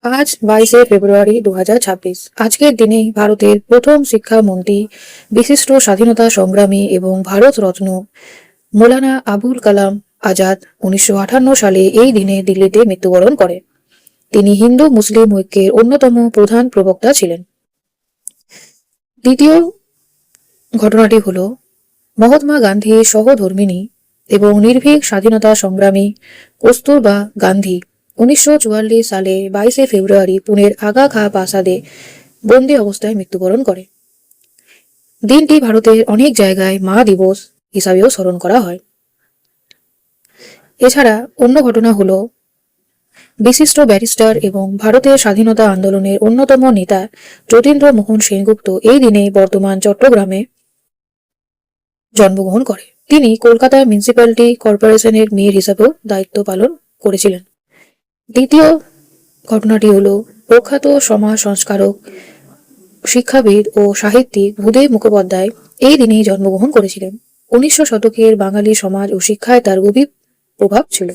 আজ 22শে ফেব্রুয়ারি 2026। আজকের দিনে ভারতের প্রথম শিক্ষামন্ত্রী, বিশিষ্ট স্বাধীনতা সংগ্রামী এবং ভারত রত্ন মৌলানা আবুল কালাম আজাদ 1958 সালে এই দিনে দিল্লিতে মৃত্যুবরণ করে। তিনি হিন্দু মুসলিম ঐক্যের অন্যতম প্রধান প্রবক্তা ছিলেন। দ্বিতীয় ঘটনাটি হল মহাত্মা গান্ধীর সহধর্মিণী এবং নির্ভীক স্বাধীনতা সংগ্রামী কস্তুরবা গান্ধী 1944 সালে 22শে ফেব্রুয়ারি পুনের আগা খা প্রাসাদে বন্দি অবস্থায় মৃত্যুবরণ করে। দিনটি ভারতের অনেক জায়গায় মা দিবস হিসাবেও স্মরণ করা হয়। এছাড়া অন্য ঘটনা হল বিশিষ্ট ব্যারিস্টার এবং ভারতের স্বাধীনতা আন্দোলনের অন্যতম নেতা যতীন্দ্র মোহন সেনগুপ্ত এই দিনে বর্তমান চট্টগ্রামে জন্মগ্রহণ করে। তিনি কলকাতা মিউনিসিপ্যালিটি কর্পোরেশনের মেয়র হিসাবেও দায়িত্ব পালন করেছিলেন। দ্বিতীয় ঘটনাটি হল প্রখ্যাত সমাজ সংস্কারক, শিক্ষাবিদ ও সাহিত্যিক ভূদেব মুখোপাধ্যায় এই দিনেই জন্মগ্রহণ করেছিলেন। 19 শতকের বাঙালি সমাজ ও শিক্ষায় তার গভীর প্রভাব ছিল।